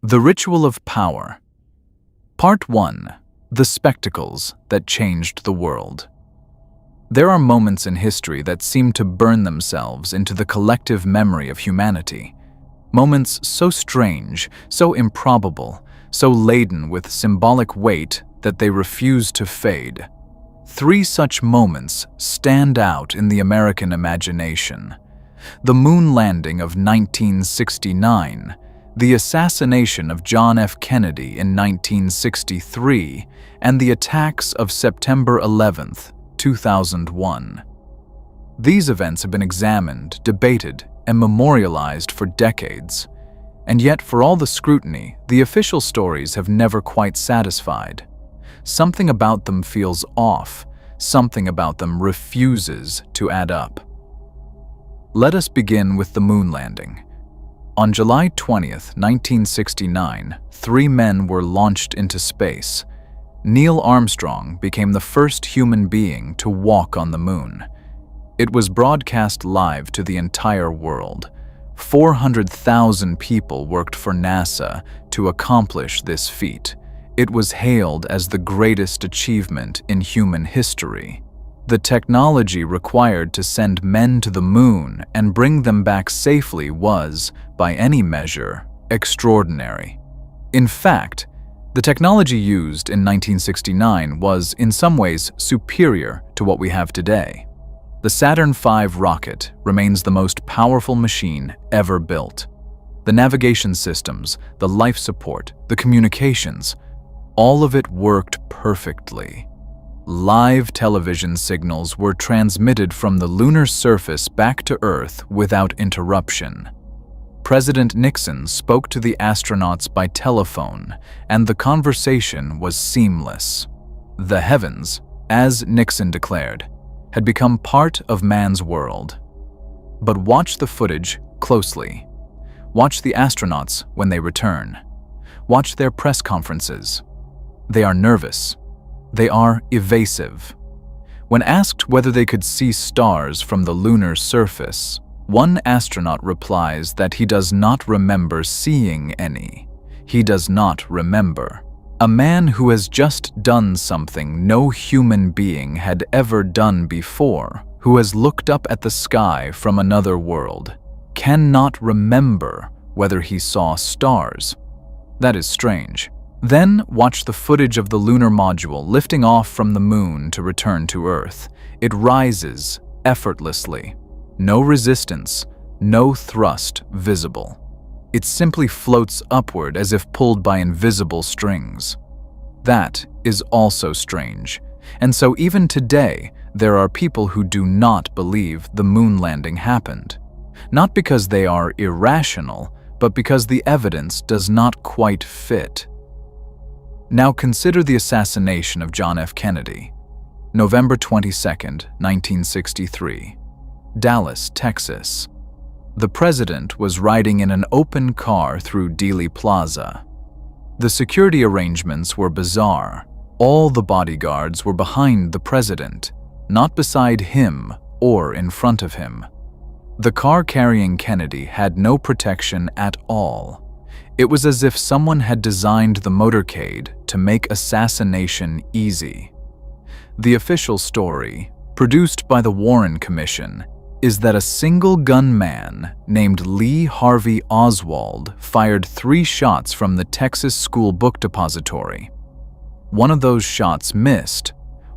The Ritual of Power. Part 1. The Spectacles that Changed the World. There are moments in history that seem to burn themselves into the collective memory of humanity. Moments so strange, so improbable, so laden with symbolic weight that they refuse to fade. 3 such moments stand out in the American imagination. The moon landing of 1969, the assassination of John F. Kennedy in 1963, and the attacks of September 11th, 2001. These events have been examined, debated, and memorialized for decades. And yet, for all the scrutiny, the official stories have never quite satisfied. Something about them feels off. Something about them refuses to add up. Let us begin with the moon landing. On July 20th, 1969, 3 men were launched into space. Neil Armstrong became the first human being to walk on the moon. It was broadcast live to the entire world. 400,000 people worked for NASA to accomplish this feat. It was hailed as the greatest achievement in human history. The technology required to send men to the moon and bring them back safely was, by any measure, extraordinary. In fact, the technology used in 1969 was, in some ways, superior to what we have today. The Saturn V rocket remains the most powerful machine ever built. The navigation systems, the life support, the communications, all of it worked perfectly. Live television signals were transmitted from the lunar surface back to Earth without interruption. President Nixon spoke to the astronauts by telephone, and the conversation was seamless. The heavens, as Nixon declared, had become part of man's world. But watch the footage closely. Watch the astronauts when they return. Watch their press conferences. They are nervous. They are evasive. When asked whether they could see stars from the lunar surface, one astronaut replies that he does not remember seeing any. He does not remember. A man who has just done something no human being had ever done before, who has looked up at the sky from another world, cannot remember whether he saw stars. That is strange. Then watch the footage of the lunar module lifting off from the moon to return to Earth. It rises effortlessly. No resistance, no thrust visible. It simply floats upward as if pulled by invisible strings. That is also strange. And so even today, there are people who do not believe the moon landing happened. Not because they are irrational, but because the evidence does not quite fit. Now consider the assassination of John F. Kennedy. November 22nd, 1963. Dallas, Texas. The president was riding in an open car through Dealey Plaza. The security arrangements were bizarre. All the bodyguards were behind the president, not beside him or in front of him. The car carrying Kennedy had no protection at all. It was as if someone had designed the motorcade to make assassination easy. The official story, produced by the Warren Commission, is that a single gunman named Lee Harvey Oswald fired 3 shots from the Texas School Book Depository. One of those shots missed,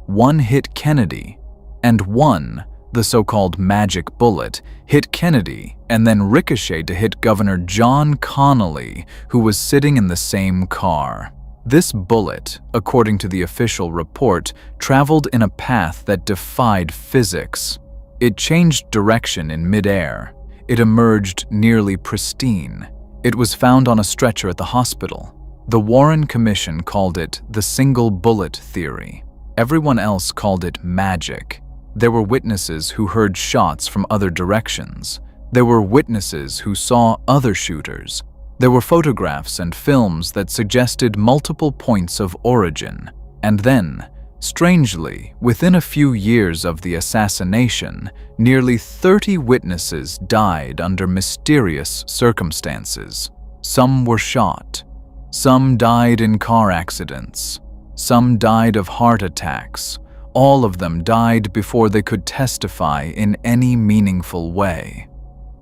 one hit Kennedy, and one, the so-called magic bullet, hit Kennedy and then ricocheted to hit Governor John Connally, who was sitting in the same car. This bullet, according to the official report, traveled in a path that defied physics. It changed direction in midair. It emerged nearly pristine. It was found on a stretcher at the hospital. The Warren Commission called it the single bullet theory. Everyone else called it magic. There were witnesses who heard shots from other directions. There were witnesses who saw other shooters. There were photographs and films that suggested multiple points of origin. And then, strangely, within a few years of the assassination, nearly 30 witnesses died under mysterious circumstances. Some were shot, Some died in car accidents. Some died of heart attacks. All of them died before they could testify in any meaningful way.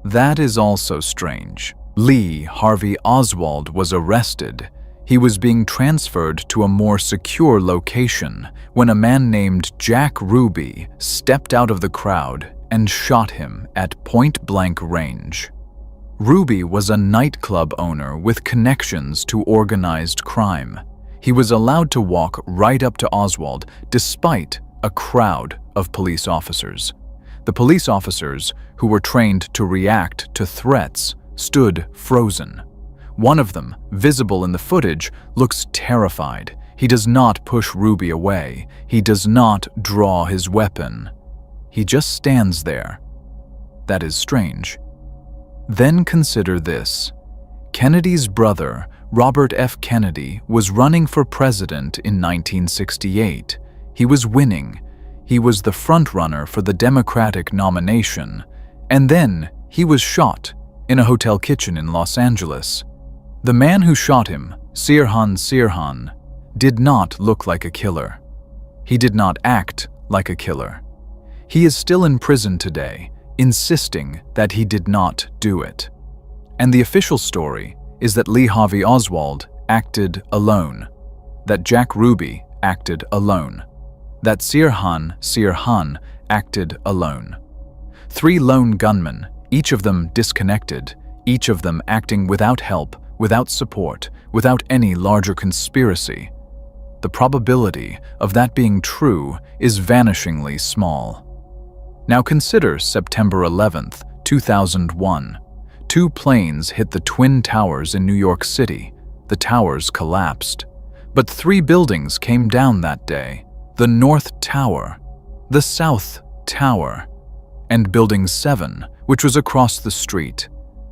That is also strange. Lee Harvey Oswald was arrested. He was being transferred to a more secure location when a man named Jack Ruby stepped out of the crowd and shot him at point-blank range. Ruby was a nightclub owner with connections to organized crime. He was allowed to walk right up to Oswald despite a crowd of police officers. The police officers, who were trained to react to threats, stood frozen. One of them, visible in the footage, looks terrified. He does not push Ruby away. He does not draw his weapon. He just stands there. That is strange. Then consider this. Kennedy's brother, Robert F. Kennedy, was running for president in 1968. He was winning. He was the frontrunner for the Democratic nomination. And then he was shot in a hotel kitchen in Los Angeles. The man who shot him, Sirhan, did not look like a killer. He did not act like a killer. He is still in prison today, insisting that he did not do it. And the official story is that Lee Harvey Oswald acted alone, that Jack Ruby acted alone, that Sirhan acted alone. 3 lone gunmen, each of them disconnected, each of them acting without help, without support, without any larger conspiracy. The probability of that being true is vanishingly small. Now consider September 11th, 2001. 2 planes hit the Twin Towers in New York City. The towers collapsed. But 3 buildings came down that day. The North Tower, the South Tower, and Building 7, which was across the street.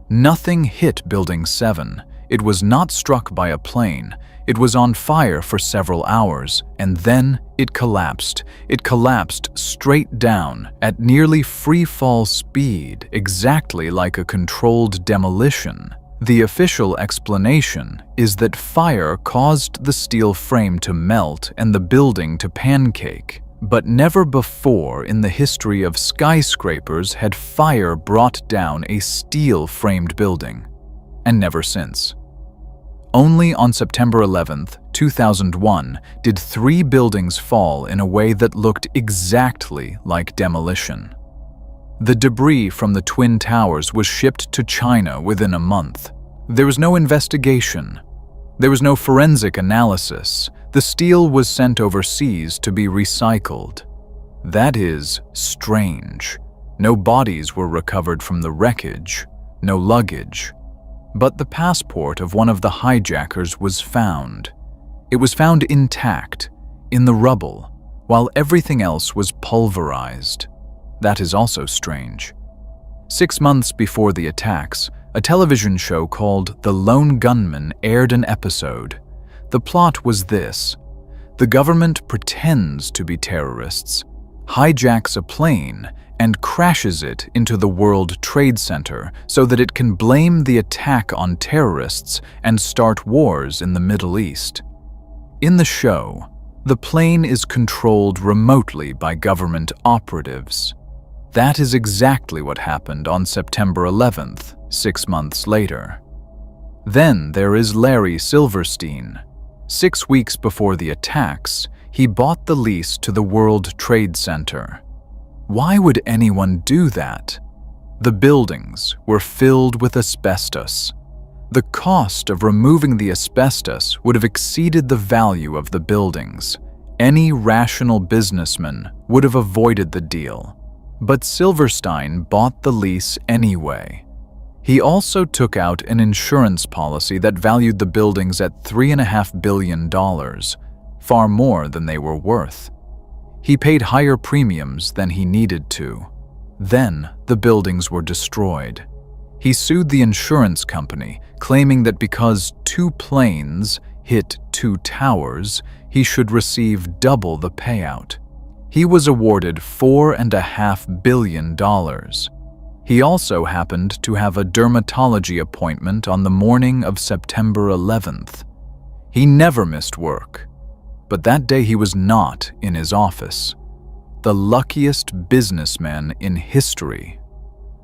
Nothing hit Building 7. It was not struck by a plane. It was on fire for several hours, and then it collapsed. It collapsed straight down at nearly free-fall speed, exactly like a controlled demolition. The official explanation is that fire caused the steel frame to melt and the building to pancake. But never before in the history of skyscrapers had fire brought down a steel-framed building. And never since. Only on September 11th, 2001, did 3 buildings fall in a way that looked exactly like demolition. The debris from the Twin Towers was shipped to China within a month. There was no investigation. There was no forensic analysis. The steel was sent overseas to be recycled. That is strange. No bodies were recovered from the wreckage, no luggage. But the passport of one of the hijackers was found. It was found intact, in the rubble, while everything else was pulverized. That is also strange. 6 months before the attacks, a television show called The Lone Gunman aired an episode. The plot was this: the government pretends to be terrorists, hijacks a plane, and crashes it into the World Trade Center so that it can blame the attack on terrorists and start wars in the Middle East. In the show, the plane is controlled remotely by government operatives. That is exactly what happened on September 11th, 6 months later. Then there is Larry Silverstein. 6 weeks before the attacks, he bought the lease to the World Trade Center. Why would anyone do that? The buildings were filled with asbestos. The cost of removing the asbestos would have exceeded the value of the buildings. Any rational businessman would have avoided the deal. But Silverstein bought the lease anyway. He also took out an insurance policy that valued the buildings at $3.5 billion, far more than they were worth. He paid higher premiums than he needed to. Then the buildings were destroyed. He sued the insurance company, claiming that because 2 planes hit 2 towers, he should receive double the payout. He was awarded $4.5 billion. He also happened to have a dermatology appointment on the morning of September 11th. He never missed work. But that day he was not in his office. The luckiest businessman in history.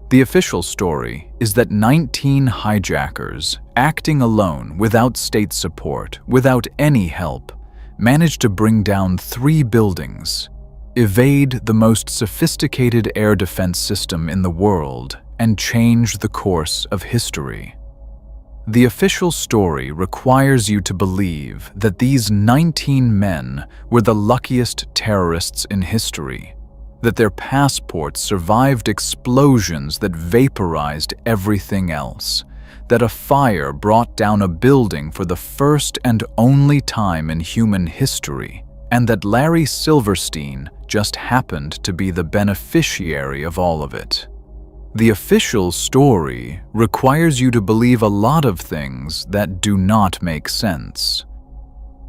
The official story is that 19 hijackers, acting alone without state support, without any help, managed to bring down 3 buildings, evade the most sophisticated air defense system in the world, and change the course of history. The official story requires you to believe that these 19 men were the luckiest terrorists in history, that their passports survived explosions that vaporized everything else, that a fire brought down a building for the first and only time in human history, and that Larry Silverstein just happened to be the beneficiary of all of it. The official story requires you to believe a lot of things that do not make sense.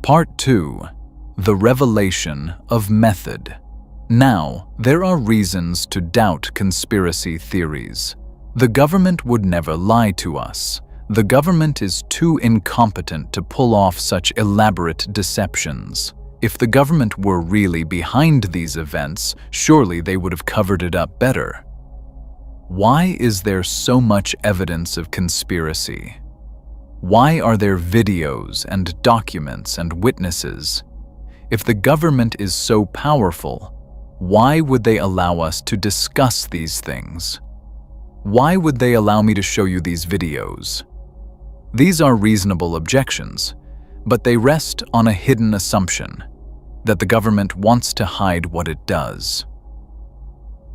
Part 2. The Revelation of Method. Now, there are reasons to doubt conspiracy theories. The government would never lie to us. The government is too incompetent to pull off such elaborate deceptions. If the government were really behind these events, surely they would have covered it up better. Why is there so much evidence of conspiracy? Why are there videos and documents and witnesses? If the government is so powerful, why would they allow us to discuss these things? Why would they allow me to show you these videos? These are reasonable objections, but they rest on a hidden assumption that the government wants to hide what it does.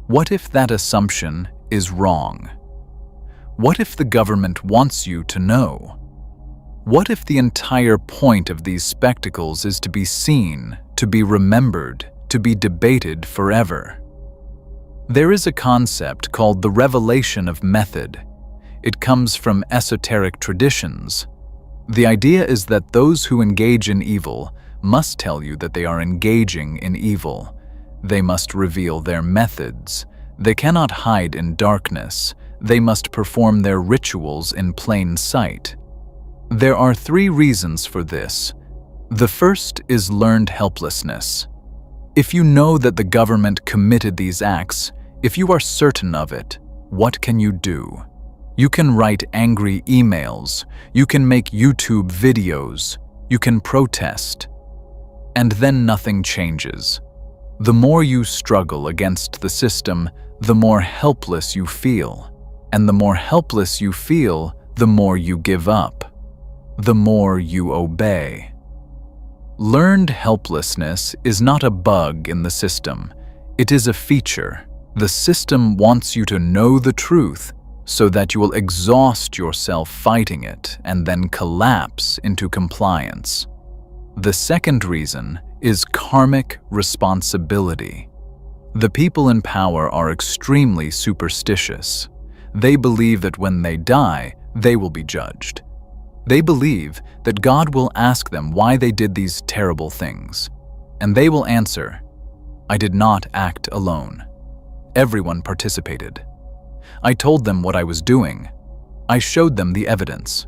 What if that assumption is wrong? What if the government wants you to know? What if the entire point of these spectacles is to be seen, to be remembered, to be debated forever? There is a concept called the revelation of method. It comes from esoteric traditions. The idea is that those who engage in evil must tell you that they are engaging in evil. They must reveal their methods. They cannot hide in darkness. They must perform their rituals in plain sight. There are 3 reasons for this. The first is learned helplessness. If you know that the government committed these acts, if you are certain of it, what can you do? You can write angry emails. You can make YouTube videos. You can protest. And then nothing changes. The more you struggle against the system, the more helpless you feel. And the more helpless you feel, the more you give up. The more you obey. Learned helplessness is not a bug in the system. It is a feature. The system wants you to know the truth so that you will exhaust yourself fighting it and then collapse into compliance. The second reason is karmic responsibility. The people in power are extremely superstitious. They believe that when they die, they will be judged. They believe that God will ask them why they did these terrible things. And they will answer, "I did not act alone. Everyone participated. I told them what I was doing. I showed them the evidence.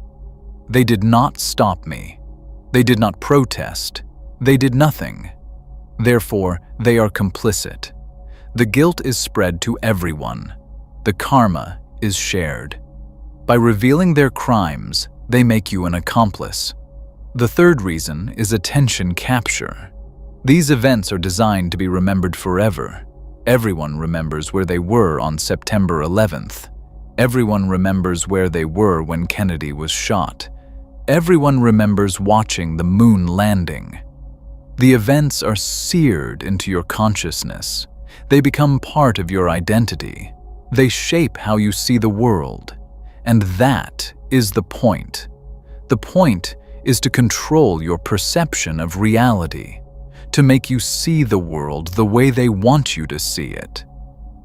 They did not stop me. They did not protest. They did nothing. Therefore, they are complicit. The guilt is spread to everyone. The karma is shared. By revealing their crimes, they make you an accomplice." The third reason is attention capture. These events are designed to be remembered forever. Everyone remembers where they were on September 11th. Everyone remembers where they were when Kennedy was shot. Everyone remembers watching the moon landing. The events are seared into your consciousness. They become part of your identity. They shape how you see the world. And that is the point. The point is to control your perception of reality, to make you see the world the way they want you to see it,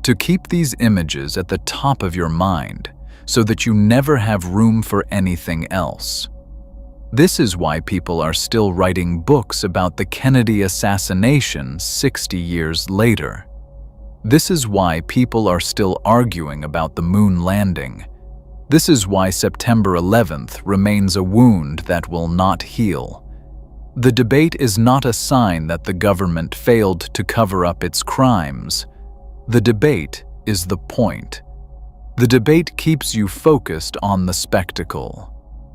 to keep these images at the top of your mind so that you never have room for anything else. This is why people are still writing books about the Kennedy assassination 60 years later. This is why people are still arguing about the moon landing. This is why September 11th remains a wound that will not heal. The debate is not a sign that the government failed to cover up its crimes. The debate is the point. The debate keeps you focused on the spectacle.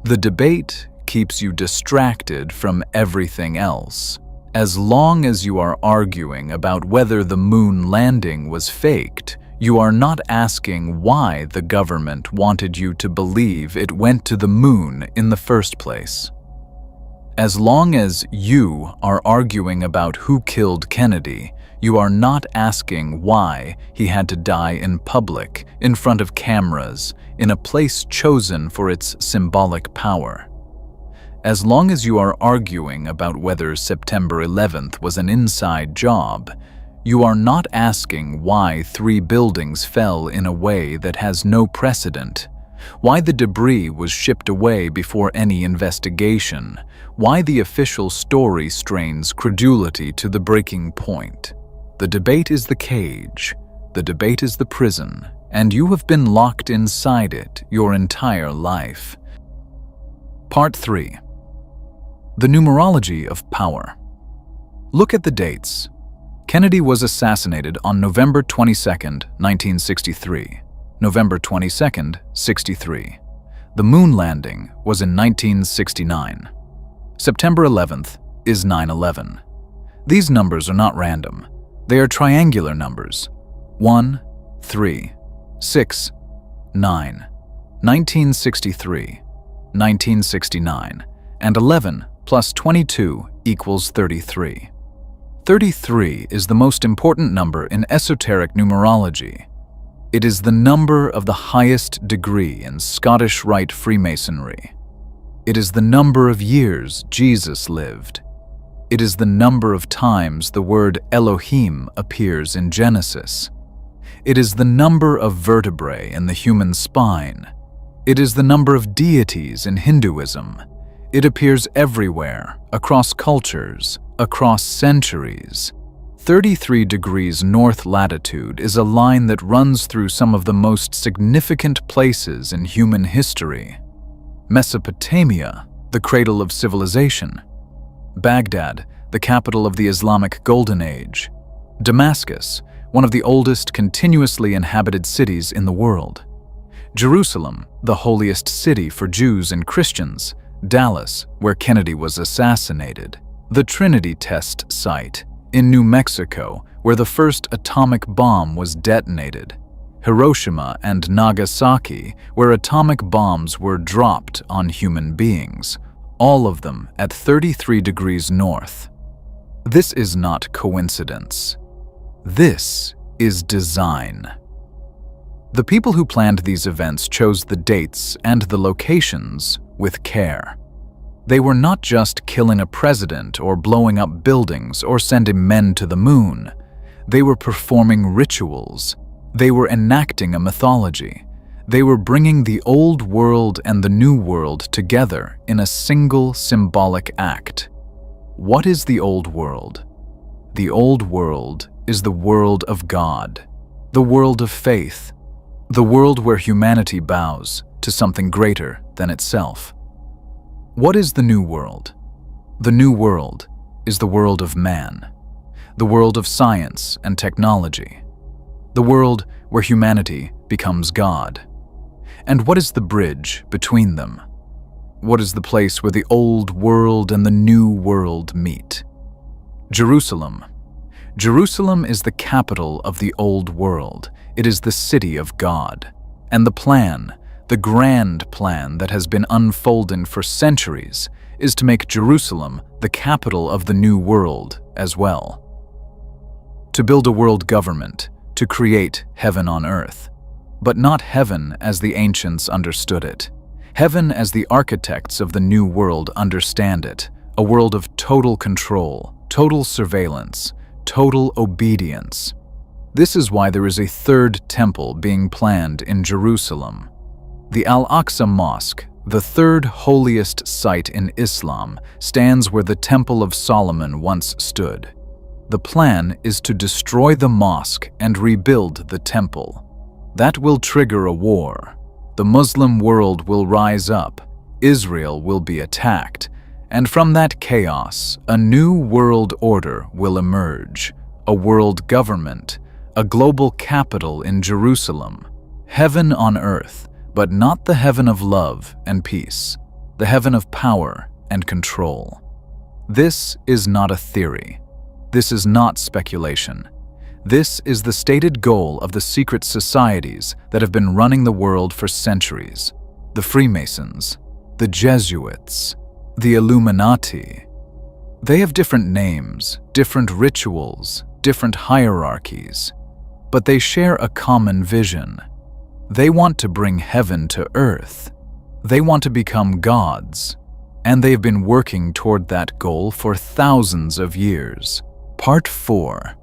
The debate keeps you distracted from everything else. As long as you are arguing about whether the moon landing was faked, you are not asking why the government wanted you to believe it went to the moon in the first place. As long as you are arguing about who killed Kennedy, you are not asking why he had to die in public, in front of cameras, in a place chosen for its symbolic power. As long as you are arguing about whether September 11th was an inside job, you are not asking why 3 buildings fell in a way that has no precedent, why the debris was shipped away before any investigation, why the official story strains credulity to the breaking point. The debate is the cage, the debate is the prison, and you have been locked inside it your entire life. Part 3. The numerology of power. Look at the dates. Kennedy was assassinated on November 22, 1963. November 22, 63. The moon landing was in 1969. September 11th is 9/11. These numbers are not random. They are triangular numbers. 1, 3, 6, 9, 1963, 1969, and 11 plus 22 equals 33. 33 is the most important number in esoteric numerology. It is the number of the highest degree in Scottish Rite Freemasonry. It is the number of years Jesus lived. It is the number of times the word Elohim appears in Genesis. It is the number of vertebrae in the human spine. It is the number of deities in Hinduism. It appears everywhere, across cultures, across centuries. 33 degrees north latitude is a line that runs through some of the most significant places in human history. Mesopotamia, the cradle of civilization. Baghdad, the capital of the Islamic Golden Age. Damascus, one of the oldest continuously inhabited cities in the world. Jerusalem, the holiest city for Jews and Christians. Dallas, where Kennedy was assassinated. The Trinity Test Site in New Mexico, where the first atomic bomb was detonated. Hiroshima and Nagasaki, where atomic bombs were dropped on human beings, all of them at 33 degrees north. This is not coincidence. This is design. The people who planned these events chose the dates and the locations with care. They were not just killing a president or blowing up buildings or sending men to the moon. They were performing rituals. They were enacting a mythology. They were bringing the old world and the new world together in a single symbolic act. What is the old world? The old world is the world of God, the world of faith, the world where humanity bows to something greater than itself. What is the new world? The new world is the world of man, the world of science and technology, the world where humanity becomes God. And what is the bridge between them? What is the place where the old world and the new world meet? Jerusalem. Jerusalem is the capital of the old world. It is the city of God. And the plan, the grand plan that has been unfolding for centuries, is to make Jerusalem the capital of the new world as well. To build a world government, to create heaven on earth. But not heaven as the ancients understood it. Heaven as the architects of the new world understand it. A world of total control, total surveillance, total obedience. This is why there is a third temple being planned in Jerusalem. The Al-Aqsa Mosque, the third holiest site in Islam, stands where the Temple of Solomon once stood. The plan is to destroy the mosque and rebuild the temple. That will trigger a war. The Muslim world will rise up, Israel will be attacked, And from that chaos, a new world order will emerge, a world government, a global capital in Jerusalem, heaven on earth, but not the heaven of love and peace, the heaven of power and control. This is not a theory. This is not speculation. This is the stated goal of the secret societies that have been running the world for centuries. The Freemasons, the Jesuits, the Illuminati. They have different names, different rituals, different hierarchies, but they share a common vision. They want to bring heaven to earth. They want to become gods, and they've been working toward that goal for thousands of years. Part 4.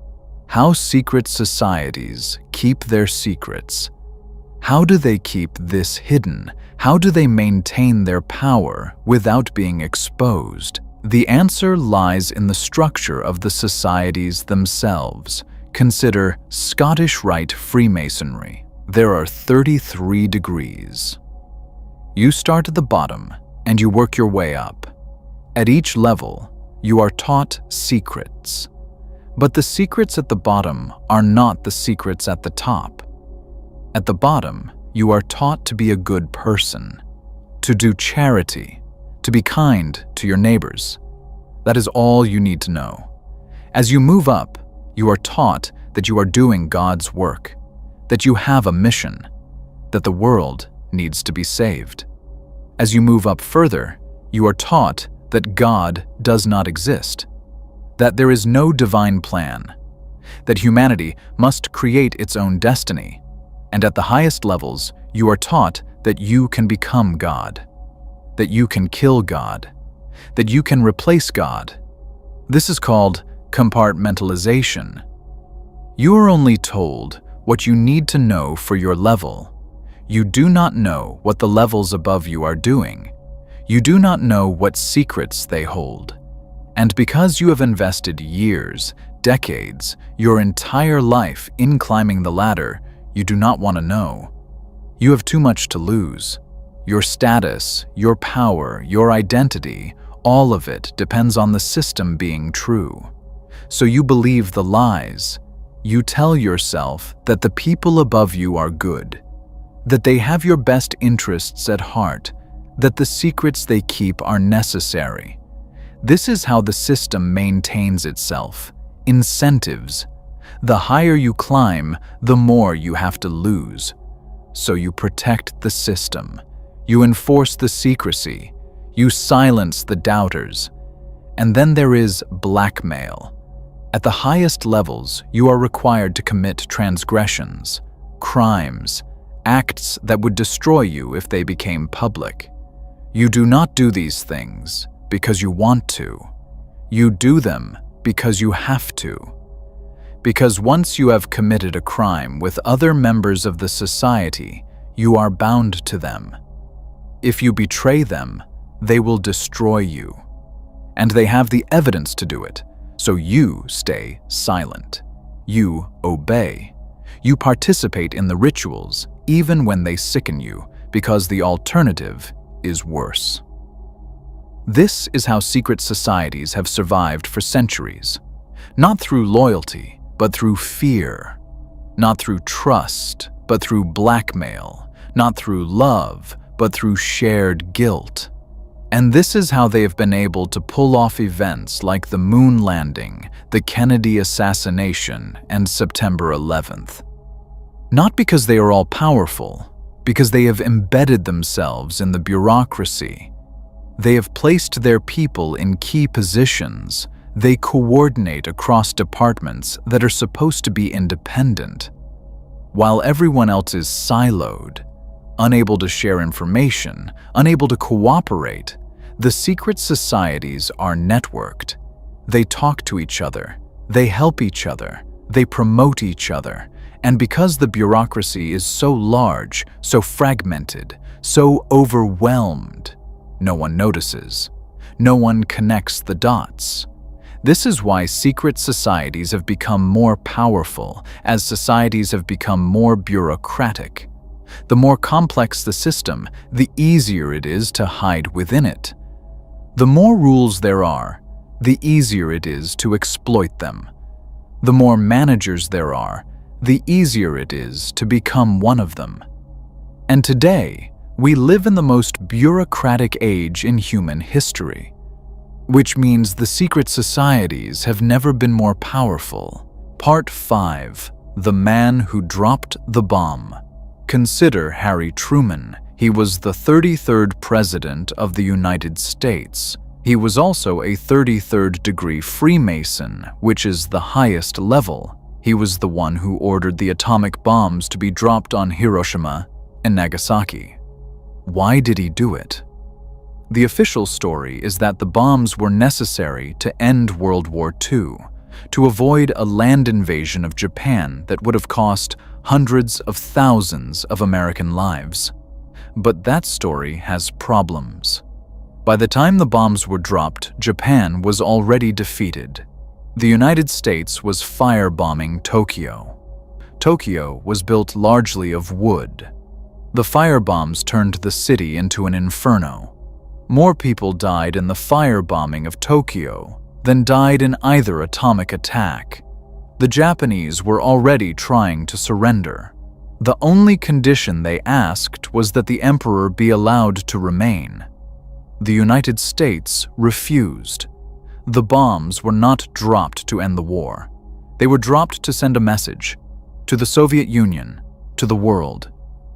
How secret societies keep their secrets. How do they keep this hidden? How do they maintain their power without being exposed? The answer lies in the structure of the societies themselves. Consider Scottish Rite Freemasonry. There are 33 degrees. You start at the bottom and you work your way up. At each level, you are taught secrets. But the secrets at the bottom are not the secrets at the top. At the bottom, you are taught to be a good person, to do charity, to be kind to your neighbors. That is all you need to know. As you move up, you are taught that you are doing God's work, that you have a mission, that the world needs to be saved. As you move up further, you are taught that God does not exist, that there is no divine plan, that humanity must create its own destiny, and at the highest levels, you are taught that you can become God, that you can kill God, that you can replace God. This is called compartmentalization. You are only told what you need to know for your level. You do not know what the levels above you are doing. You do not know what secrets they hold. And because you have invested years, decades, your entire life in climbing the ladder, you do not want to know. You have too much to lose. Your status, your power, your identity, all of it depends on the system being true. So you believe the lies. You tell yourself that the people above you are good, that they have your best interests at heart, that the secrets they keep are necessary. This is how the system maintains itself. Incentives. The higher you climb, the more you have to lose. So you protect the system. You enforce the secrecy. You silence the doubters. And then there is blackmail. At the highest levels, you are required to commit transgressions, crimes, acts that would destroy you if they became public. You do not do these things because you want to. You do them because you have to. Because once you have committed a crime with other members of the society, you are bound to them. If you betray them, they will destroy you. And they have the evidence to do it, so you stay silent. You obey. You participate in the rituals, even when they sicken you, because the alternative is worse. This is how secret societies have survived for centuries. Not through loyalty, but through fear. Not through trust, but through blackmail. Not through love, but through shared guilt. And this is how they have been able to pull off events like the moon landing, the Kennedy assassination, and September 11th. Not because they are all powerful, because they have embedded themselves in the bureaucracy. They have placed their people in key positions. They coordinate across departments that are supposed to be independent, while everyone else is siloed, unable to share information, unable to cooperate. The secret societies are networked. They talk to each other, they help each other, they promote each other. And because the bureaucracy is so large, so fragmented, so overwhelmed, no one notices. No one connects the dots. This is why secret societies have become more powerful as societies have become more bureaucratic. The more complex the system, the easier it is to hide within it. The more rules there are, the easier it is to exploit them. The more managers there are, the easier it is to become one of them. And today, we live in the most bureaucratic age in human history, which means the secret societies have never been more powerful. Part 5. The Man Who Dropped the Bomb. Consider Harry Truman. He was the 33rd President of the United States. He was also a 33rd degree Freemason, which is the highest level. He was the one who ordered the atomic bombs to be dropped on Hiroshima and Nagasaki. Why did he do it? The official story is that the bombs were necessary to end World War II, to avoid a land invasion of Japan that would have cost hundreds of thousands of American lives. But that story has problems. By the time the bombs were dropped, Japan was already defeated. The United States was firebombing Tokyo. Tokyo was built largely of wood. The firebombs turned the city into an inferno. More people died in the firebombing of Tokyo than died in either atomic attack. The Japanese were already trying to surrender. The only condition they asked was that the emperor be allowed to remain. The United States refused. The bombs were not dropped to end the war. They were dropped to send a message to the Soviet Union, to the world,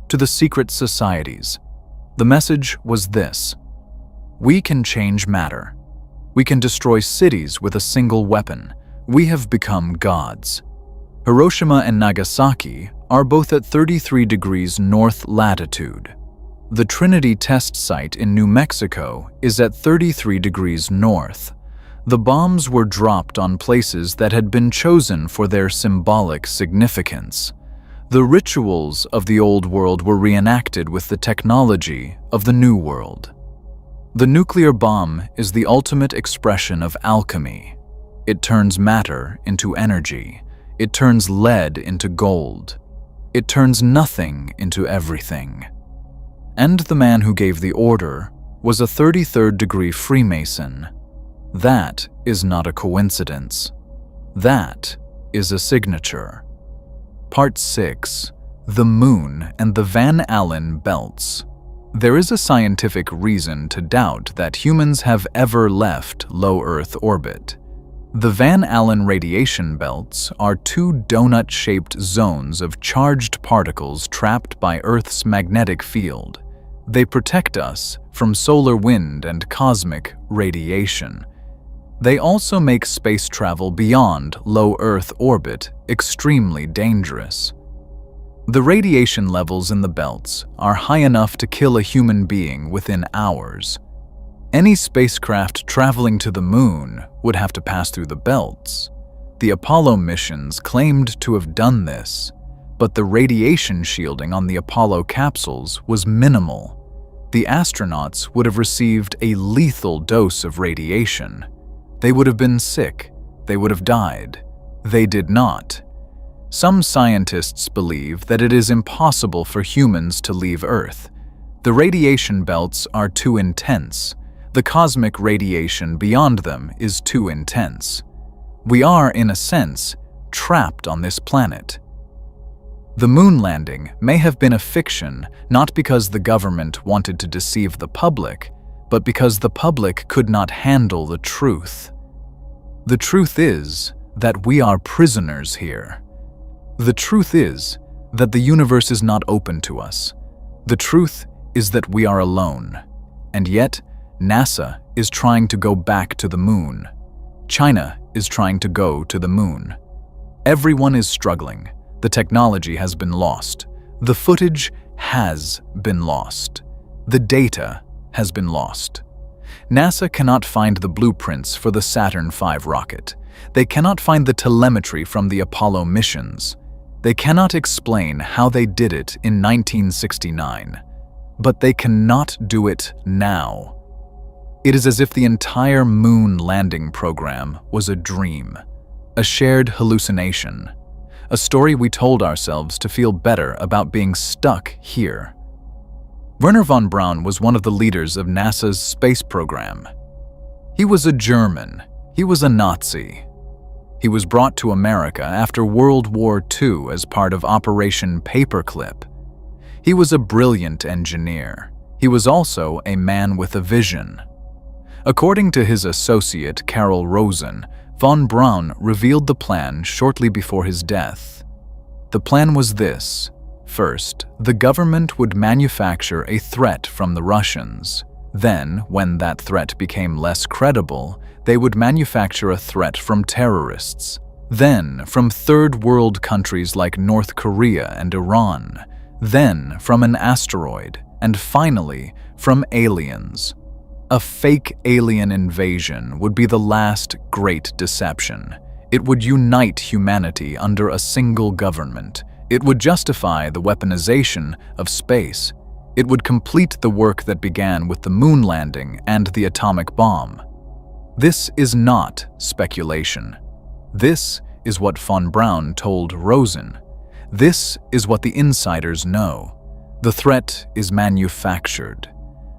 to the secret societies. The message was this: we can change matter. We can destroy cities with a single weapon. We have become gods. Hiroshima and Nagasaki are both at 33 degrees north latitude. The Trinity test site in New Mexico is at 33 degrees north. The bombs were dropped on places that had been chosen for their symbolic significance. The rituals of the old world were reenacted with the technology of the new world. The nuclear bomb is the ultimate expression of alchemy. It turns matter into energy. It turns lead into gold. It turns nothing into everything. And the man who gave the order was a 33rd degree Freemason. That is not a coincidence. That is a signature. Part 6. The Moon and the Van Allen Belts. There is a scientific reason to doubt that humans have ever left low Earth orbit. The Van Allen radiation belts are two donut-shaped zones of charged particles trapped by Earth's magnetic field. They protect us from solar wind and cosmic radiation. They also make space travel beyond low Earth orbit extremely dangerous. The radiation levels in the belts are high enough to kill a human being within hours. Any spacecraft traveling to the moon would have to pass through the belts. The Apollo missions claimed to have done this, but the radiation shielding on the Apollo capsules was minimal. The astronauts would have received a lethal dose of radiation. They would have been sick. They would have died. They did not. Some scientists believe that it is impossible for humans to leave Earth. The radiation belts are too intense. The cosmic radiation beyond them is too intense. We are, in a sense, trapped on this planet. The moon landing may have been a fiction, not because the government wanted to deceive the public, but because the public could not handle the truth. The truth is that we are prisoners here. The truth is that the universe is not open to us. The truth is that we are alone. And yet, NASA is trying to go back to the moon. China is trying to go to the moon. Everyone is struggling. The technology has been lost. The footage has been lost. The data has been lost. NASA cannot find the blueprints for the Saturn V rocket. They cannot find the telemetry from the Apollo missions. They cannot explain how they did it in 1969. But they cannot do it now. It is as if the entire moon landing program was a dream, a shared hallucination, a story we told ourselves to feel better about being stuck here. Wernher von Braun was one of the leaders of NASA's space program. He was a German. He was a Nazi. He was brought to America after World War II as part of Operation Paperclip. He was a brilliant engineer. He was also a man with a vision. According to his associate, Carol Rosen, von Braun revealed the plan shortly before his death. The plan was this. First, the government would manufacture a threat from the Russians. Then, when that threat became less credible, they would manufacture a threat from terrorists. Then, from third world countries like North Korea and Iran. Then, from an asteroid. And finally, from aliens. A fake alien invasion would be the last great deception. It would unite humanity under a single government. It would justify the weaponization of space. It would complete the work that began with the moon landing and the atomic bomb. This is not speculation. This is what von Braun told Rosen. This is what the insiders know. The threat is manufactured.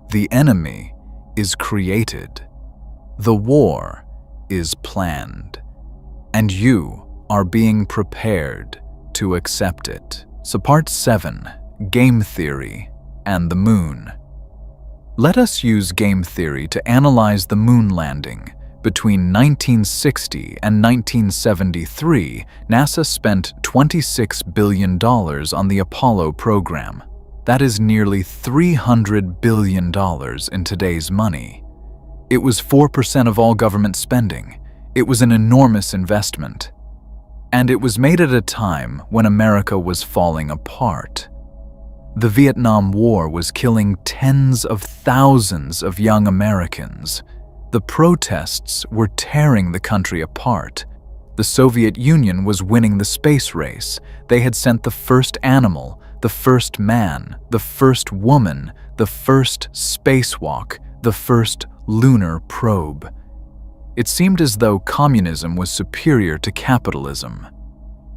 The enemy is created. The war is planned. And you are being prepared to accept it. So Part 7, Game Theory and the Moon. Let us use game theory to analyze the moon landing. Between 1960 and 1973, NASA spent $26 billion on the Apollo program. That is nearly $300 billion in today's money. It was 4% of all government spending. It was an enormous investment. And it was made at a time when America was falling apart. The Vietnam War was killing tens of thousands of young Americans. The protests were tearing the country apart. The Soviet Union was winning the space race. They had sent the first animal, the first man, the first woman, the first spacewalk, the first lunar probe. It seemed as though communism was superior to capitalism.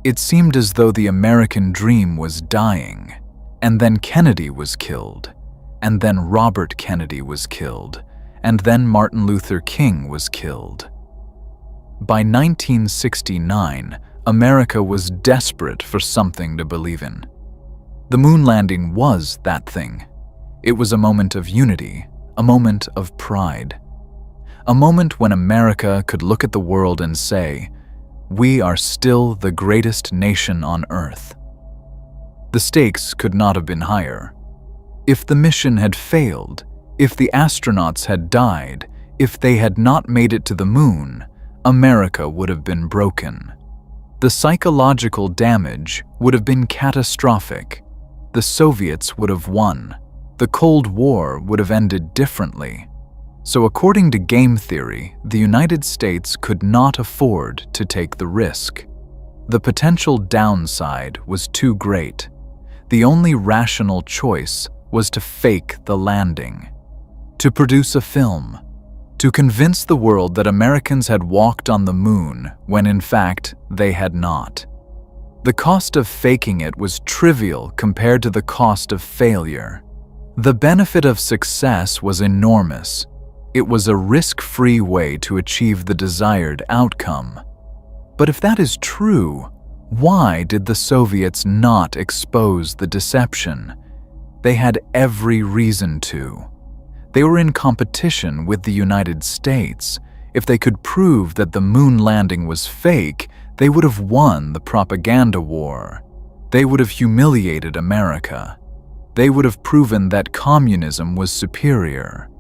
It seemed as though the American dream was dying. And then Kennedy was killed. And then Robert Kennedy was killed. And then Martin Luther King was killed. By 1969, America was desperate for something to believe in. The moon landing was that thing. It was a moment of unity, a moment of pride. A moment when America could look at the world and say, "We are still the greatest nation on earth." The stakes could not have been higher. If the mission had failed, if the astronauts had died, if they had not made it to the moon, America would have been broken. The psychological damage would have been catastrophic. The Soviets would have won. The Cold War would have ended differently. So according to game theory, the United States could not afford to take the risk. The potential downside was too great. The only rational choice was to fake the landing, to produce a film, to convince the world that Americans had walked on the moon when in fact they had not. The cost of faking it was trivial compared to the cost of failure. The benefit of success was enormous. It was a risk-free way to achieve the desired outcome. But if that is true, why did the Soviets not expose the deception? They had every reason to. They were in competition with the United States. If they could prove that the moon landing was fake, they would have won the propaganda war. They would have humiliated America. They would have proven that communism was superior.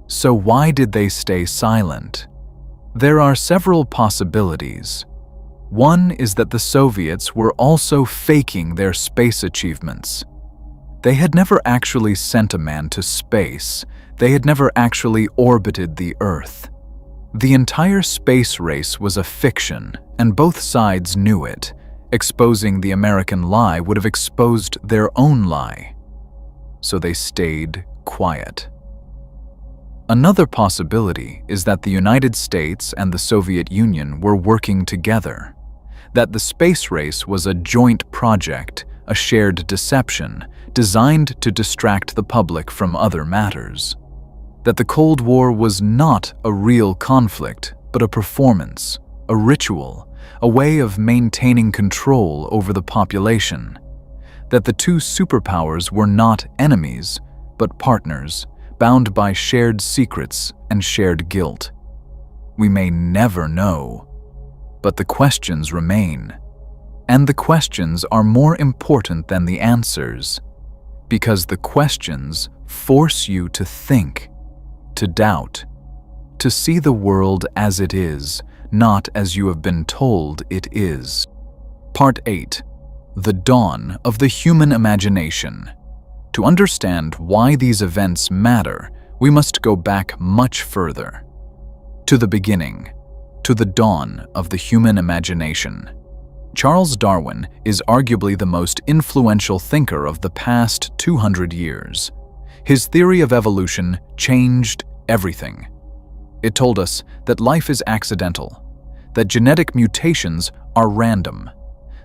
So why did they stay silent? There are several possibilities. One is that the Soviets were also faking their space achievements. They had never actually sent a man to space. They had never actually orbited the Earth. The entire space race was a fiction, and both sides knew it. Exposing the American lie would have exposed their own lie. So they stayed quiet. Another possibility is that the United States and the Soviet Union were working together, that the space race was a joint project, a shared deception, designed to distract the public from other matters. that the Cold War was not a real conflict, but a performance, a ritual, a way of maintaining control over the population, that the two superpowers were not enemies, but partners, bound by shared secrets and shared guilt. We may never know, but the questions remain. And the questions are more important than the answers, because the questions force you to think, to doubt, to see the world as it is, not as you have been told it is. Part 8. The Dawn of the Human Imagination. To understand why these events matter, we must go back much further. To the beginning, to the dawn of the human imagination. Charles Darwin is arguably the most influential thinker of the past 200 years. His theory of evolution changed everything. It told us that life is accidental, that genetic mutations are random,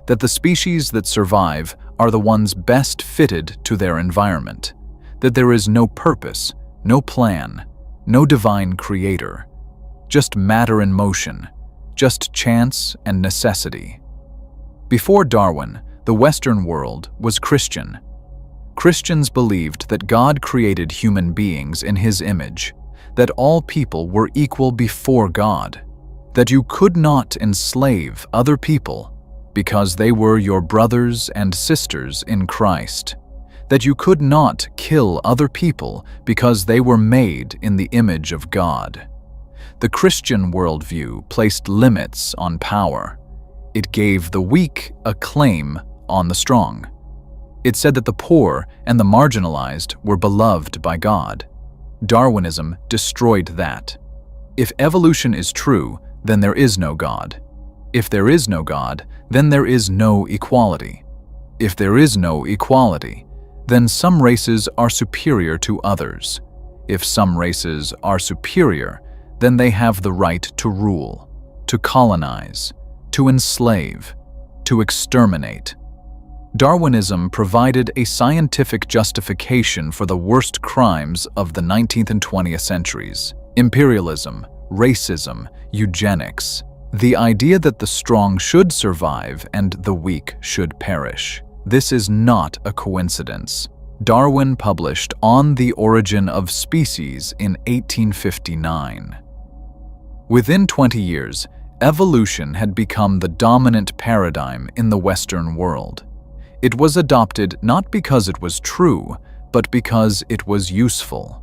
that the species that survive are the ones best fitted to their environment, that there is no purpose, no plan, no divine creator, just matter in motion, just chance and necessity. Before Darwin, the Western world was Christian. Christians believed that God created human beings in His image, that all people were equal before God, that you could not enslave other people because they were your brothers and sisters in Christ, that you could not kill other people because they were made in the image of God. The Christian worldview placed limits on power. It gave the weak a claim on the strong. It said that the poor and the marginalized were beloved by God. Darwinism destroyed that. If evolution is true, then there is no God. If there is no God, then there is no equality. If there is no equality, then some races are superior to others. If some races are superior, then they have the right to rule, to colonize, to enslave, to exterminate. Darwinism provided a scientific justification for the worst crimes of the 19th and 20th centuries: imperialism, racism, eugenics, the idea that the strong should survive and the weak should perish. This is not a coincidence. Darwin published On the Origin of Species in 1859. Within 20 years, evolution had become the dominant paradigm in the Western world. It was adopted not because it was true, but because it was useful.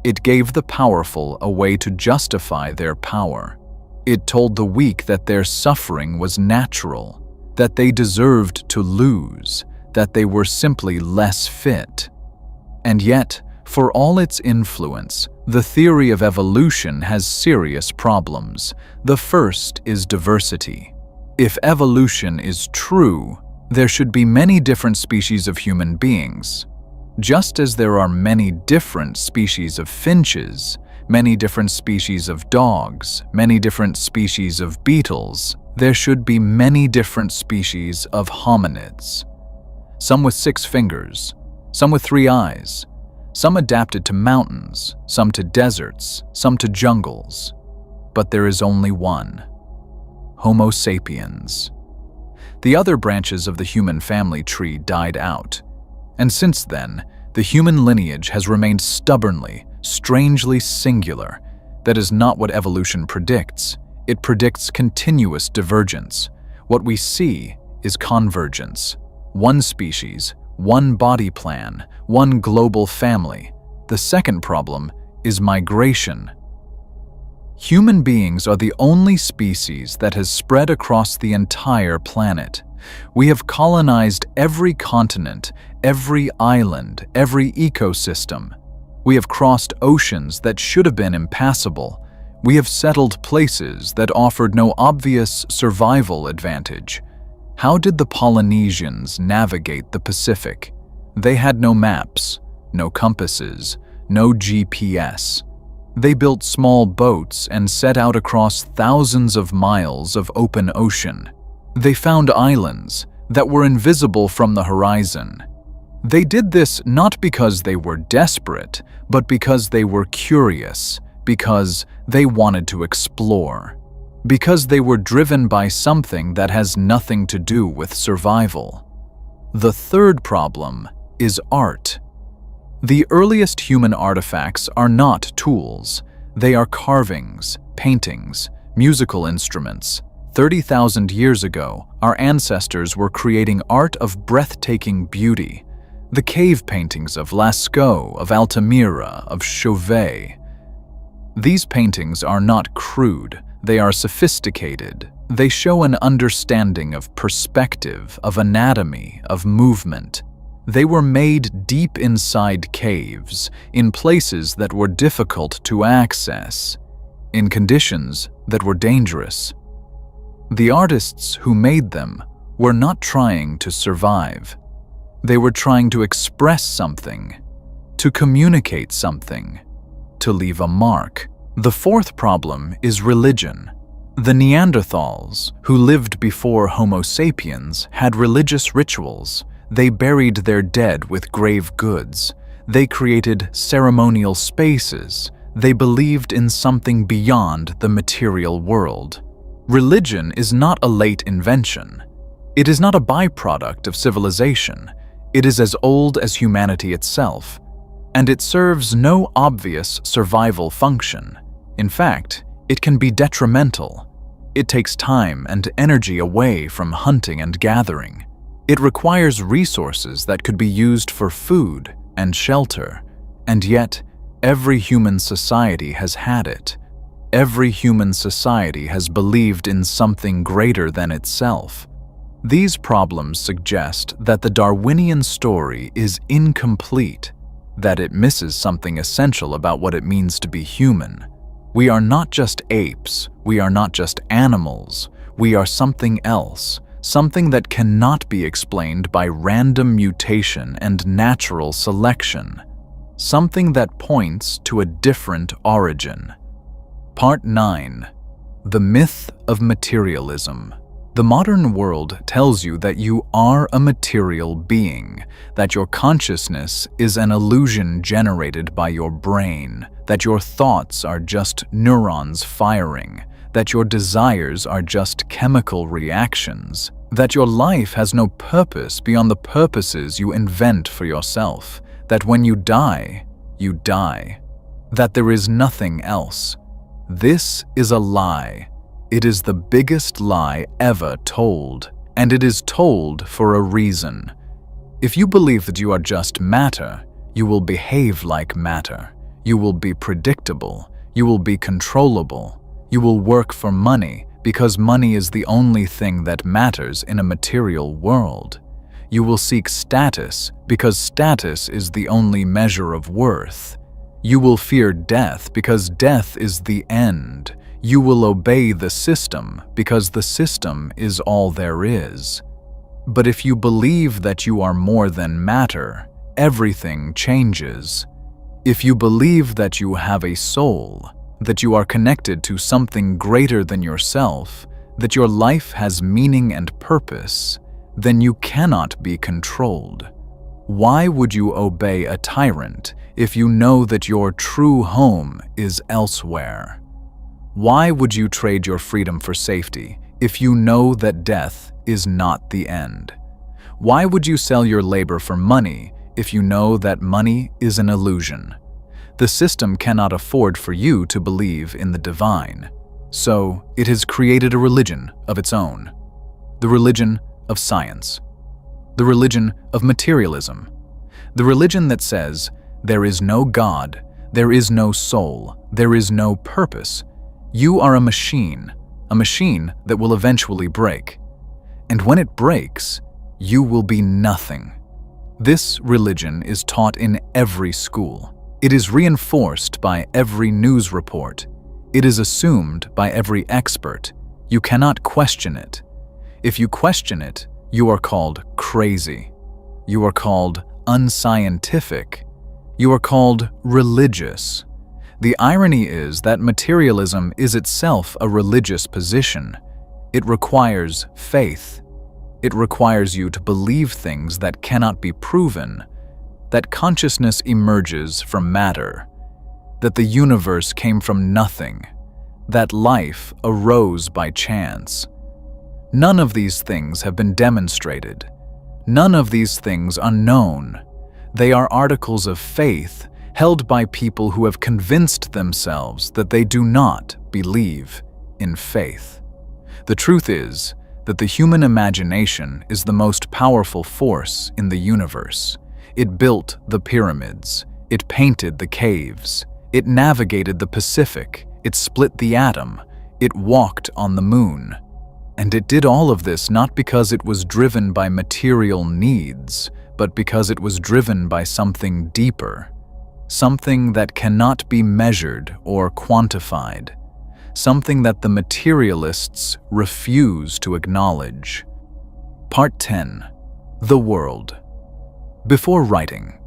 It gave the powerful a way to justify their power. It told the weak that their suffering was natural, that they deserved to lose, that they were simply less fit. And yet, for all its influence, the theory of evolution has serious problems. The first is diversity. If evolution is true, there should be many different species of human beings. Just as there are many different species of finches, many different species of dogs, many different species of beetles, there should be many different species of hominids. Some with 6 fingers, some with 3 eyes, some adapted to mountains, some to deserts, some to jungles. But there is only one: Homo sapiens. The other branches of the human family tree died out, and since then, the human lineage has remained stubbornly, strangely singular. That is not what evolution predicts. It predicts continuous divergence. What we see is convergence. One species, one body plan, one global family. The second problem is migration. Human beings are the only species that has spread across the entire planet. We have colonized every continent, every island, every ecosystem. We have crossed oceans that should have been impassable. We have settled places that offered no obvious survival advantage. How did the Polynesians navigate the Pacific? They had no maps, no compasses, no GPS. They built small boats and set out across thousands of miles of open ocean. They found islands that were invisible from the horizon. They did this not because they were desperate, but because they were curious, because they wanted to explore, because they were driven by something that has nothing to do with survival. The third problem is art. The earliest human artifacts are not tools. They are carvings, paintings, musical instruments. 30,000 years ago, our ancestors were creating art of breathtaking beauty. The cave paintings of Lascaux, of Altamira, of Chauvet. These paintings are not crude, they are sophisticated. They show an understanding of perspective, of anatomy, of movement. They were made deep inside caves, in places that were difficult to access, in conditions that were dangerous. The artists who made them were not trying to survive. They were trying to express something, to communicate something, to leave a mark. The fourth problem is religion. The Neanderthals, who lived before Homo sapiens, had religious rituals. They buried their dead with grave goods. They created ceremonial spaces. They believed in something beyond the material world. Religion is not a late invention. It is not a byproduct of civilization. It is as old as humanity itself, and it serves no obvious survival function. In fact, it can be detrimental. It takes time and energy away from hunting and gathering. It requires resources that could be used for food and shelter, and yet every human society has had it. Every human society has believed in something greater than itself. These problems suggest that the Darwinian story is incomplete, that it misses something essential about what it means to be human. We are not just apes, we are not just animals, we are something else, something that cannot be explained by random mutation and natural selection, something that points to a different origin. Part 9. The Myth of Materialism. The modern world tells you that you are a material being, that your consciousness is an illusion generated by your brain, that your thoughts are just neurons firing, that your desires are just chemical reactions, that your life has no purpose beyond the purposes you invent for yourself, that when you die, that there is nothing else. This is a lie. It is the biggest lie ever told, and it is told for a reason. If you believe that you are just matter, you will behave like matter. You will be predictable. You will be controllable. You will work for money because money is the only thing that matters in a material world. You will seek status because status is the only measure of worth. You will fear death because death is the end. You will obey the system because the system is all there is. But if you believe that you are more than matter, everything changes. If you believe that you have a soul, that you are connected to something greater than yourself, that your life has meaning and purpose, then you cannot be controlled. Why would you obey a tyrant if you know that your true home is elsewhere? Why would you trade your freedom for safety if you know that death is not the end? Why would you sell your labor for money if you know that money is an illusion? The system cannot afford for you to believe in the divine, so it has created a religion of its own. The religion of science. The religion of materialism. The religion that says, there is no God, there is no soul, there is no purpose. You are a machine that will eventually break. And when it breaks, you will be nothing. This religion is taught in every school. It is reinforced by every news report. It is assumed by every expert. You cannot question it. If you question it, you are called crazy. You are called unscientific. You are called religious. The irony is that materialism is itself a religious position. It requires faith. It requires you to believe things that cannot be proven, that consciousness emerges from matter, that the universe came from nothing, that life arose by chance. None of these things have been demonstrated. None of these things are known. They are articles of faith held by people who have convinced themselves that they do not believe in faith. The truth is that the human imagination is the most powerful force in the universe. It built the pyramids. It painted the caves. It navigated the Pacific. It split the atom. It walked on the moon. And it did all of this not because it was driven by material needs, but because it was driven by something deeper, something that cannot be measured or quantified, something that the materialists refuse to acknowledge. Part 10. The World. Before writing,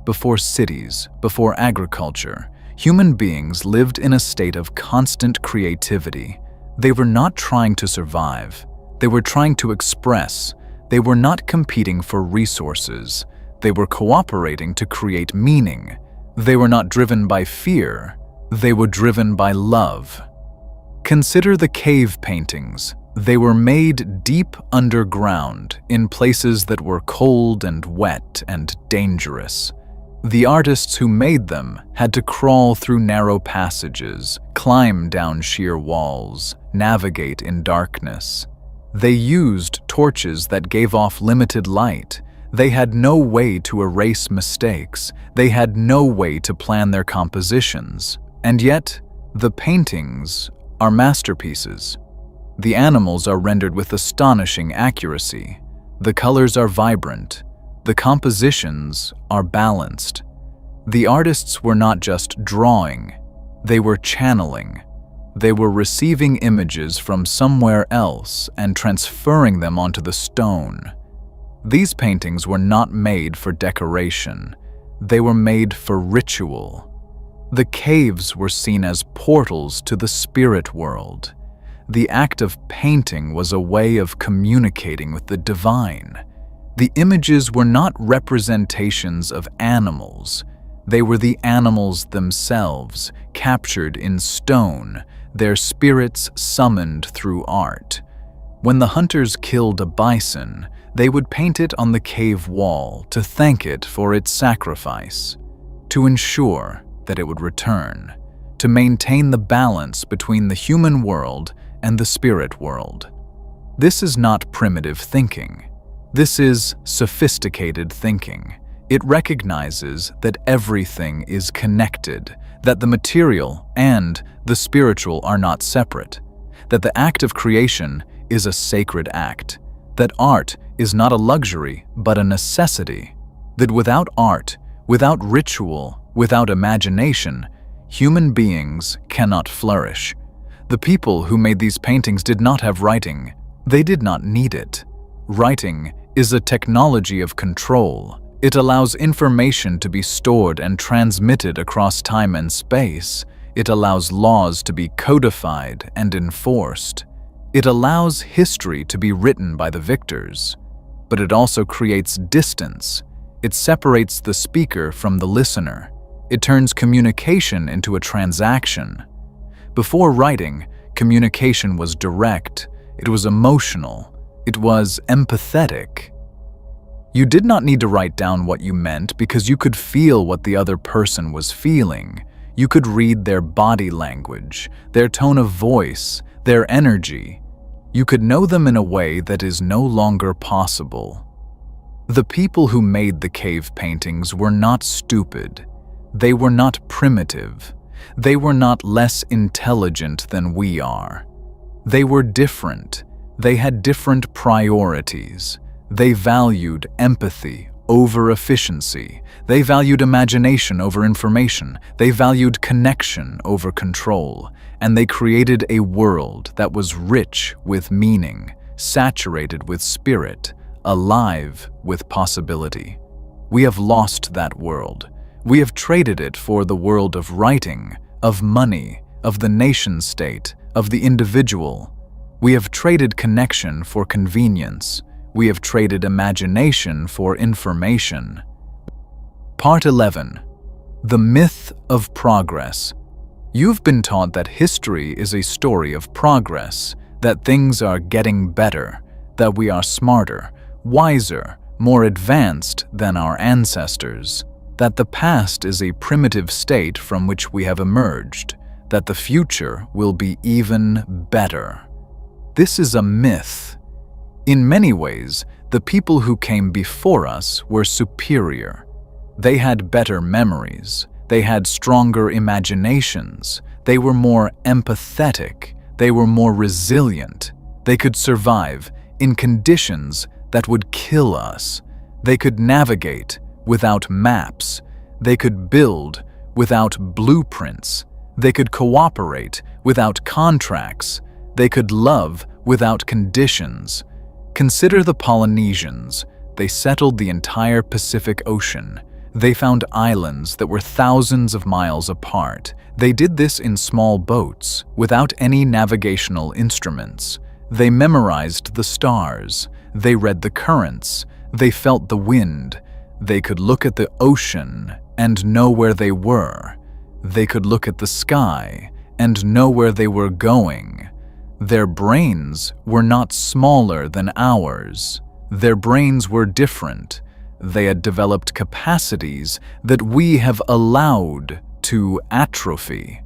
before cities, before agriculture, human beings lived in a state of constant creativity. They were not trying to survive. They were trying to express. They were not competing for resources. They were cooperating to create meaning. They were not driven by fear. They were driven by love. Consider the cave paintings. They were made deep underground, in places that were cold and wet and dangerous. The artists who made them had to crawl through narrow passages, climb down sheer walls, navigate in darkness. They used torches that gave off limited light. They had no way to erase mistakes. They had no way to plan their compositions. And yet, the paintings are masterpieces. The animals are rendered with astonishing accuracy. The colors are vibrant. The compositions are balanced. The artists were not just drawing, they were channeling. They were receiving images from somewhere else and transferring them onto the stone. These paintings were not made for decoration. They were made for ritual. The caves were seen as portals to the spirit world. The act of painting was a way of communicating with the divine. The images were not representations of animals. They were the animals themselves, captured in stone, their spirits summoned through art. When the hunters killed a bison, they would paint it on the cave wall to thank it for its sacrifice, to ensure that it would return, to maintain the balance between the human world and the spirit world. This is not primitive thinking. This is sophisticated thinking. It recognizes that everything is connected, that the material and the spiritual are not separate, that the act of creation is a sacred act, that art is not a luxury but a necessity, that without art, without ritual, without imagination, human beings cannot flourish. The people who made these paintings did not have writing. They did not need it. Writing is a technology of control. It allows information to be stored and transmitted across time and space. It allows laws to be codified and enforced. It allows history to be written by the victors. But it also creates distance. It separates the speaker from the listener. It turns communication into a transaction. Before writing, communication was direct. It was emotional. It was empathetic. You did not need to write down what you meant because you could feel what the other person was feeling. You could read their body language, their tone of voice, their energy. You could know them in a way that is no longer possible. The people who made the cave paintings were not stupid. They were not primitive. They were not less intelligent than we are. They were different. They had different priorities. They valued empathy over efficiency. They valued imagination over information. They valued connection over control. And they created a world that was rich with meaning, saturated with spirit, alive with possibility. We have lost that world. We have traded it for the world of writing, of money, of the nation-state, of the individual. We have traded connection for convenience. We have traded imagination for information. Part 11. The myth of progress. You've been taught that history is a story of progress, that things are getting better, that we are smarter, wiser, more advanced than our ancestors, that the past is a primitive state from which we have emerged, that the future will be even better. This is a myth. In many ways, the people who came before us were superior. They had better memories, they had stronger imaginations, they were more empathetic, they were more resilient, they could survive in conditions that would kill us. They could navigate without maps, they could build without blueprints, they could cooperate without contracts, they could love without conditions. Consider the Polynesians. They settled the entire Pacific Ocean. They found islands that were thousands of miles apart. They did this in small boats, without any navigational instruments. They memorized the stars. They read the currents. They felt the wind. They could look at the ocean and know where they were. They could look at the sky and know where they were going. Their brains were not smaller than ours. Their brains were different. They had developed capacities that we have allowed to atrophy.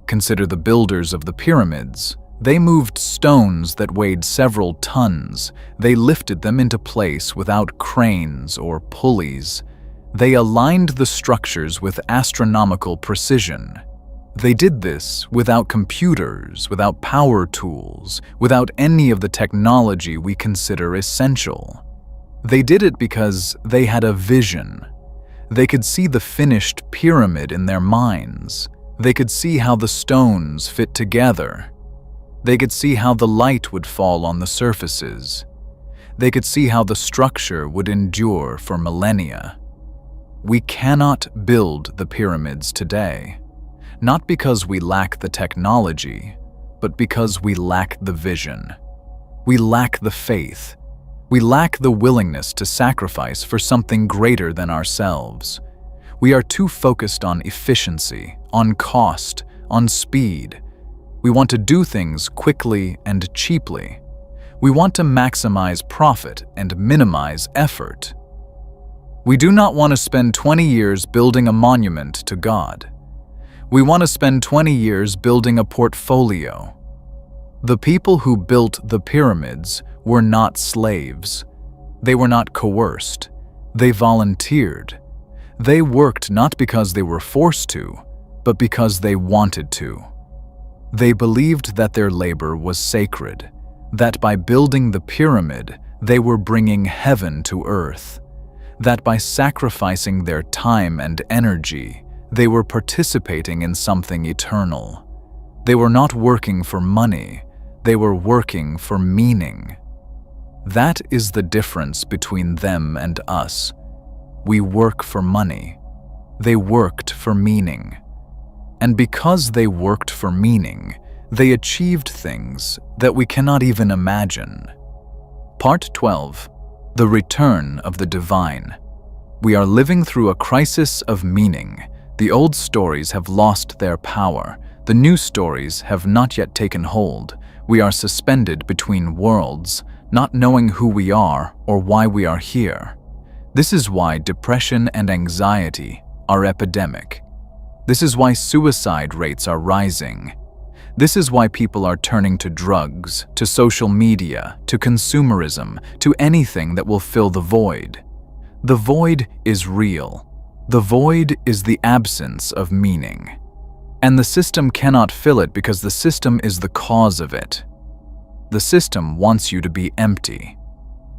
Consider the builders of the pyramids. They moved stones that weighed several tons. They lifted them into place without cranes or pulleys. They aligned the structures with astronomical precision. They did this without computers, without power tools, without any of the technology we consider essential. They did it because they had a vision. They could see the finished pyramid in their minds. They could see how the stones fit together. They could see how the light would fall on the surfaces. They could see how the structure would endure for millennia. We cannot build the pyramids today, not because we lack the technology, but because we lack the vision. We lack the faith. We lack the willingness to sacrifice for something greater than ourselves. We are too focused on efficiency, on cost, on speed. We want to do things quickly and cheaply. We want to maximize profit and minimize effort. We do not want to spend 20 years building a monument to God. We want to spend 20 years building a portfolio. The people who built the pyramids were not slaves. They were not coerced. They volunteered. They worked not because they were forced to, but because they wanted to. They believed that their labor was sacred, that by building the pyramid, they were bringing heaven to earth, that by sacrificing their time and energy, they were participating in something eternal. They were not working for money, they were working for meaning. That is the difference between them and us. We work for money. They worked for meaning. And because they worked for meaning, they achieved things that we cannot even imagine. Part 12. The Return of the Divine. We are living through a crisis of meaning. The old stories have lost their power. The new stories have not yet taken hold. We are suspended between worlds, not knowing who we are or why we are here. This is why depression and anxiety are epidemic. This is why suicide rates are rising. This is why people are turning to drugs, to social media, to consumerism, to anything that will fill the void. The void is real. The void is the absence of meaning. And the system cannot fill it because the system is the cause of it. The system wants you to be empty.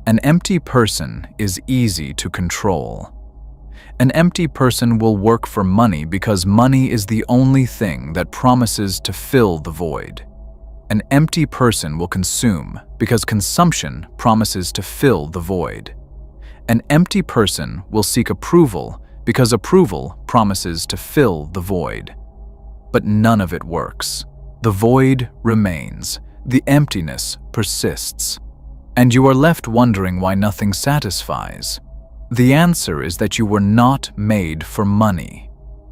An empty person is easy to control. An empty person will work for money because money is the only thing that promises to fill the void. An empty person will consume because consumption promises to fill the void. An empty person will seek approval because approval promises to fill the void. But none of it works. The void remains. The emptiness persists. And you are left wondering why nothing satisfies. The answer is that you were not made for money.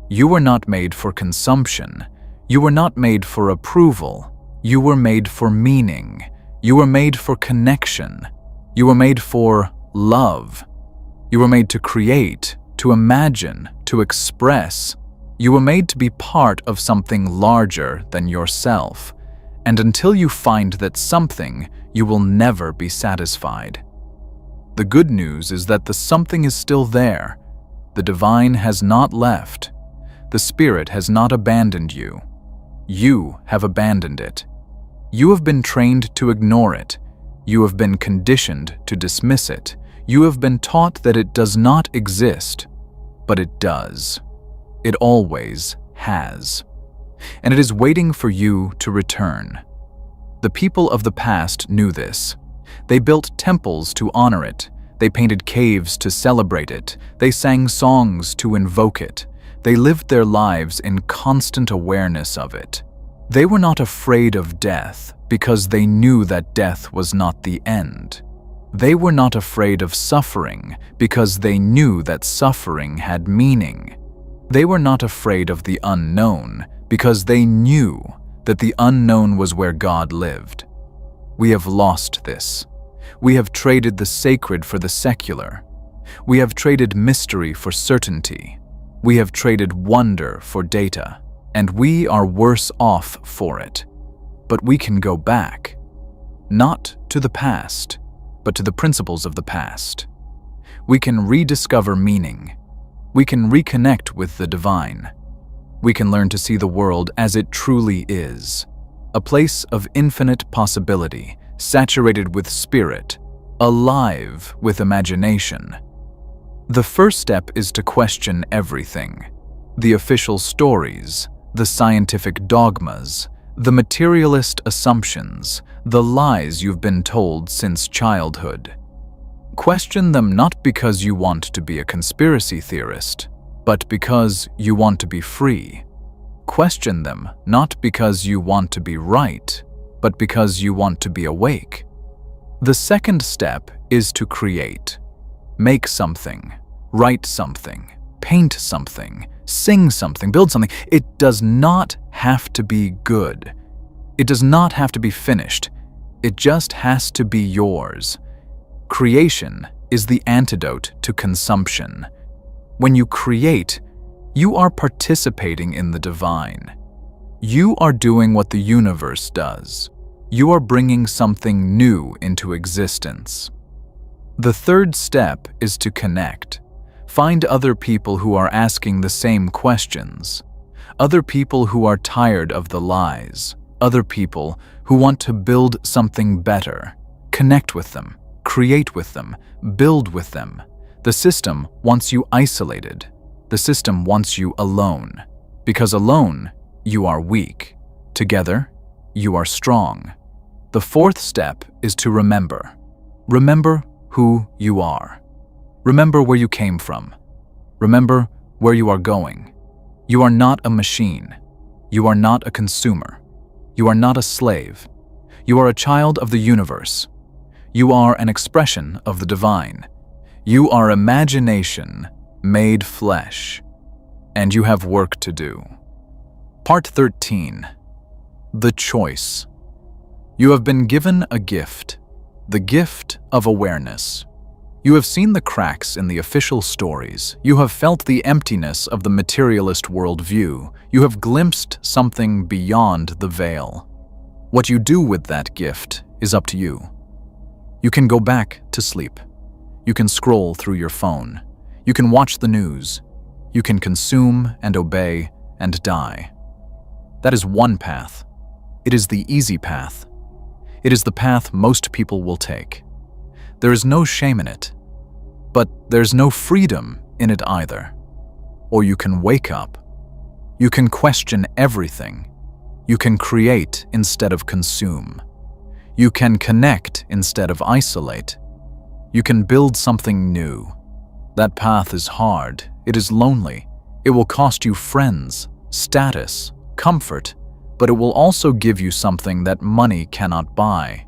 You were not made for consumption. You were not made for approval. You were made for meaning. You were made for connection. You were made for love. You were made to create, to imagine, to express. You were made to be part of something larger than yourself. And until you find that something, you will never be satisfied. The good news is that the something is still there. The divine has not left. The spirit has not abandoned you. You have abandoned it. You have been trained to ignore it. You have been conditioned to dismiss it. You have been taught that it does not exist, but it does. It always has. And it is waiting for you to return. The people of the past knew this. They built temples to honor it. They painted caves to celebrate it. They sang songs to invoke it. They lived their lives in constant awareness of it. They were not afraid of death because they knew that death was not the end. They were not afraid of suffering because they knew that suffering had meaning. They were not afraid of the unknown because they knew that the unknown was where God lived. We have lost this. We have traded the sacred for the secular. We have traded mystery for certainty. We have traded wonder for data, and we are worse off for it. But we can go back, not to the past, but to the principles of the past. We can rediscover meaning. We can reconnect with the divine. We can learn to see the world as it truly is, a place of infinite possibility, saturated with spirit, alive with imagination. The first step is to question everything: the official stories, the scientific dogmas, the materialist assumptions, the lies you've been told since childhood. Question them not because you want to be a conspiracy theorist, but because you want to be free. Question them not because you want to be right, but because you want to be awake. The second step is to create. Make something, write something, paint something, sing something, build something. It does not have to be good. It does not have to be finished. It just has to be yours. Creation is the antidote to consumption. When you create, you are participating in the divine. You are doing what the universe does. You are bringing something new into existence. The third step is to connect. Find other people who are asking the same questions. Other people who are tired of the lies. Other people who want to build something better. Connect with them. Create with them. Build with them. The system wants you isolated. The system wants you alone. Because alone, you are weak. Together, you are strong. The fourth step is to remember. Remember who you are. Remember where you came from. Remember where you are going. You are not a machine. You are not a consumer. You are not a slave. You are a child of the universe. You are an expression of the divine. You are imagination made flesh. And you have work to do. Part 13. The choice. You have been given a gift, the gift of awareness. You have seen the cracks in the official stories. You have felt the emptiness of the materialist worldview. You have glimpsed something beyond the veil. What you do with that gift is up to you. You can go back to sleep. You can scroll through your phone. You can watch the news. You can consume and obey and die. That is one path. It is the easy path. It is the path most people will take. There is no shame in it, but there's no freedom in it either. Or you can wake up. You can question everything. You can create instead of consume. You can connect instead of isolate. You can build something new. That path is hard. It is lonely. It will cost you friends, status, comfort, but it will also give you something that money cannot buy.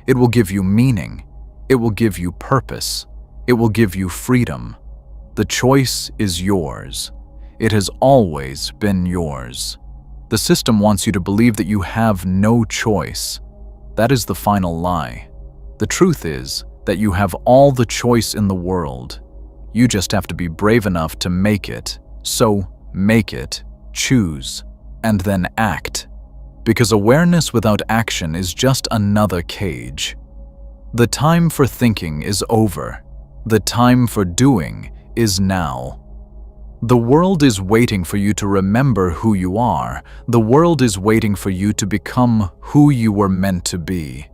It will give you meaning. It will give you purpose. It will give you freedom. The choice is yours. It has always been yours. The system wants you to believe that you have no choice. That is the final lie. The truth is that you have all the choice in the world. You just have to be brave enough to make it. So make it, choose, and then act. Because awareness without action is just another cage. The time for thinking is over. The time for doing is now. The world is waiting for you to remember who you are. The world is waiting for you to become who you were meant to be.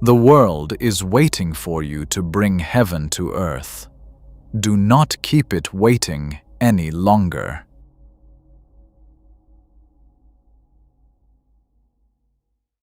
The world is waiting for you to bring heaven to earth. Do not keep it waiting any longer.